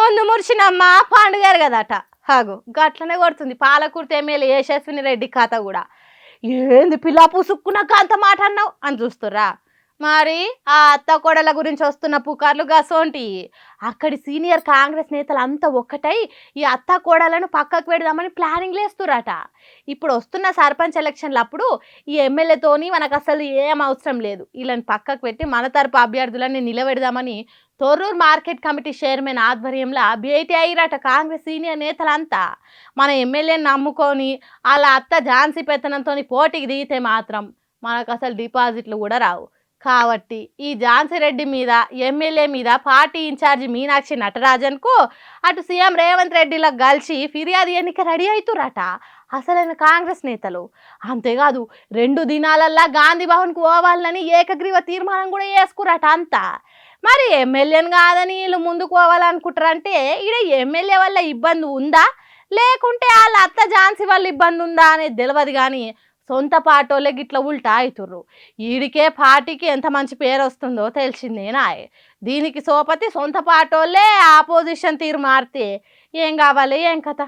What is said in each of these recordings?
ముందు మురిసినమ్మ పండుగారు కదట హాగు గట్లనే కొడుతుంది పాలకుర్తి ఎమ్మెల్యే యశస్విని రెడ్డి కథ కూడా. ఏంది పిల్ల పుసుక్కున్నాక అంత మాట అన్నావు అని చూస్తుర్రా. మరి ఆ అత్త కోడల గురించి వస్తున్న పుకార్లు గసోంటి. అక్కడి సీనియర్ కాంగ్రెస్ నేతలు అంతా ఒక్కటై ఈ అత్త కోడలను పక్కకు పెడదామని ప్లానింగ్ లేస్తురట. ఇప్పుడు వస్తున్న సర్పంచ్ ఎలక్షన్లప్పుడు ఈ ఎమ్మెల్యేతోని మనకు అసలు ఏం అవసరం లేదు, వీళ్ళని పక్కకు పెట్టి మన తరపు అభ్యర్థులని నిలబెడదామని తొర్రూరు మార్కెట్ కమిటీ చైర్మన్ ఆధ్వర్యంలో భేటీ అయ్యారట కాంగ్రెస్ సీనియర్ నేతలంతా. మన ఎమ్మెల్యేని నమ్ముకొని వాళ్ళ అత్త ఝాన్సీ పెత్తనంతో పోటీకి దిగితే మాత్రం మనకు అసలు డిపాజిట్లు కూడా రావు. కాబట్టి ఈ ఝాన్సీ రెడ్డి మీద ఎమ్మెల్యే మీద పార్టీ ఇన్ఛార్జి మీనాక్షి నటరాజన్కు అటు సీఎం రేవంత్ రెడ్డిలకు కలిసి ఫిర్యాదు ఎన్నిక రెడీ అవుతురట అసలైన కాంగ్రెస్ నేతలు. అంతేకాదు 2 దినాలల్లా గాంధీ భవన్కు పోవాలని ఏకగ్రీవ తీర్మానం కూడా చేసుకురట అంతా. మరి ఎమ్మెల్యేని కాదని వీళ్ళు ముందుకు పోవాలనుకుంటారంటే ఈడ ఎమ్మెల్యే వల్ల ఇబ్బంది ఉందా లేకుంటే వాళ్ళ అత్త ఝాన్సీ వల్ల ఇబ్బంది ఉందా అనేది తెలియదు. కానీ సొంత పార్టీలే గిట్ల ఉల్టా అవుతుర్రు. ఈడికే పార్టీకి ఎంత మంచి పేరు వస్తుందో తెలిసిందేనా. దీనికి సోపతి సొంత పార్టీలే ఆపోజిషన్ తీరు మారితే ఏం కావాలి ఏం కథ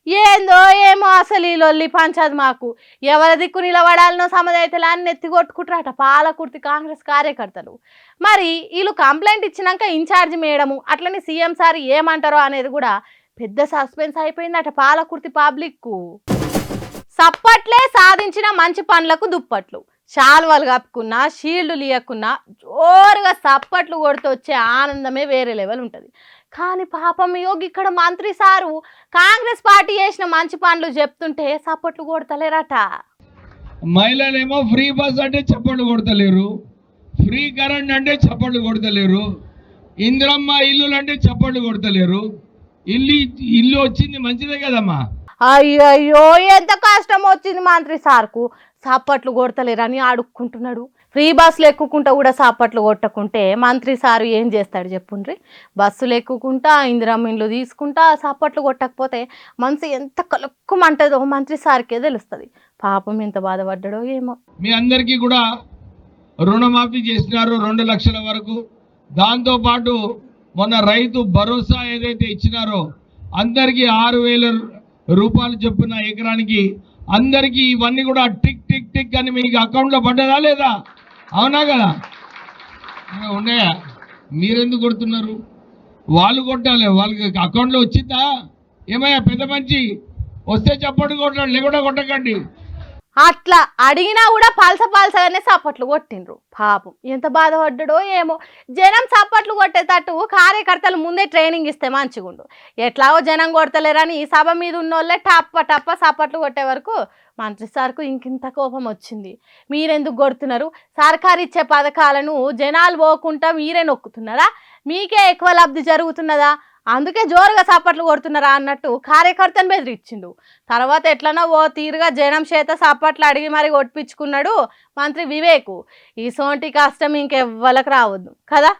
ఏందో ఏమో అసలు ఈ లొల్లి పంచదు మాకు. ఎవరి దిక్కు నిలబడాలనో సమదైతలే అని నెత్తికొట్టుకుంటారట పాలకుర్తి కాంగ్రెస్ కార్యకర్తలు. మరి వీళ్ళు కంప్లైంట్ ఇచ్చినాక ఇన్ఛార్జ్ మేడము అట్లనే సీఎం సార్ ఏమంటారో అనేది కూడా పెద్ద సస్పెన్స్ అయిపోయిందట పాలకుర్తి పబ్లిక్కు. సప్పట్లే సాధించిన మంచి పనులకు దుప్పట్లు, శాల్వాలు కప్పుకున్నా షీల్డ్లు ఇవ్వకున్నా జోరుగా సప్పట్లు కొడుతూ వచ్చే ఆనందమే వేరే లెవెల్ ఉంటుంది. కానీ పాపం యోగి ఇక్కడ మంత్రి సారు కాంగ్రెస్ పార్టీ చేసిన మంచి పనులు చెప్తుంటే సప్పట్లు కొడతలేరట. మహిళలేమో ఫ్రీ బస్ అంటే చప్పట్లు కొడతలేరు, ఫ్రీ కరెంట్ అంటే చప్పట్లు కొడతలేరు, ఇందిరమ్మ ఇల్లు అంటే చప్పట్లు కొడతలేరు. ఇల్లు వచ్చింది మంచిదే కదమ్మా. అయ్యయ్యో ఎంత కష్టం వచ్చింది మంత్రి సార్కు, సప్పట్లు కొడతలేరని అడుక్కుంటున్నాడు. ఫ్రీ బస్సులు ఎక్కుకుంటా కూడా సప్పట్లు కొట్టకుంటే మంత్రి సారు ఏం చేస్తాడు చెప్పుండ్రి. బస్సులు ఎక్కుకుంటా ఇందిరమ్మ ఇండ్లు తీసుకుంటా సప్పట్లు కొట్టకపోతే మనసు ఎంత కలుక్కుమంటదో మంత్రి సార్కే తెలుస్తుంది. పాపం ఎంత బాధపడ్డాడో ఏమో. మీ అందరికీ కూడా రుణమాఫీ చేసినారు 2 లక్షల వరకు. దాంతోపాటు మొన్న రైతు భరోసా ఏదైతే ఇచ్చినారో అందరికీ 6,000 రూపాయలు చొప్పున ఎకరానికి అందరికీ ఇవన్నీ కూడా టిక్ టిక్ టిక్ అని మీకు అకౌంట్లో పడ్డదా లేదా? అవునా కదా? ఉన్నాయా? మీరెందుకు కొడుతున్నారు? వాళ్ళు కొట్టాలి, వాళ్ళకి అకౌంట్లో వచ్చిందా? ఏమయ్యా పెద్ద మంచి వస్తే చెప్పండి కొట్టండి, లేకుండా కొట్టకండి. అట్లా అడిగినా కూడా పలసగానే సప్పట్లు కొట్టిండ్రు. పాపం ఎంత బాధపడ్డాడో ఏమో. జనం సప్పట్లు కొట్టేటట్టు కార్యకర్తలు ముందే ట్రైనింగ్ ఇస్తే మంచిగుండు. ఎట్లాగో జనం కొడతలేరని సభ మీద ఉన్నోళ్ళే టప్ప సప్పట్లు కొట్టే వరకు మంత్రి సార్కు ఇంకింత కోపం వచ్చింది. మీరెందుకు కొడుతున్నారు? సర్కారు ఇచ్చే పథకాలను జనాలు పోకుండా మీరే నొక్కుతున్నారా? మీకే ఎక్కువ లబ్ధి జరుగుతున్నదా? అందుకే జోరుగా సప్పట్లు కొడుతున్నారా అన్నట్టు కార్యకర్తను బెదిరించిండు. తర్వాత ఎట్లనో ఓ తీరుగా జనం చేత సప్పట్లు అడిగి మరి కొట్టించుకున్నాడు మంత్రి వివేకు. ఈ సోంటి కష్టం ఇంకెవ్వలకు రావద్దు కదా.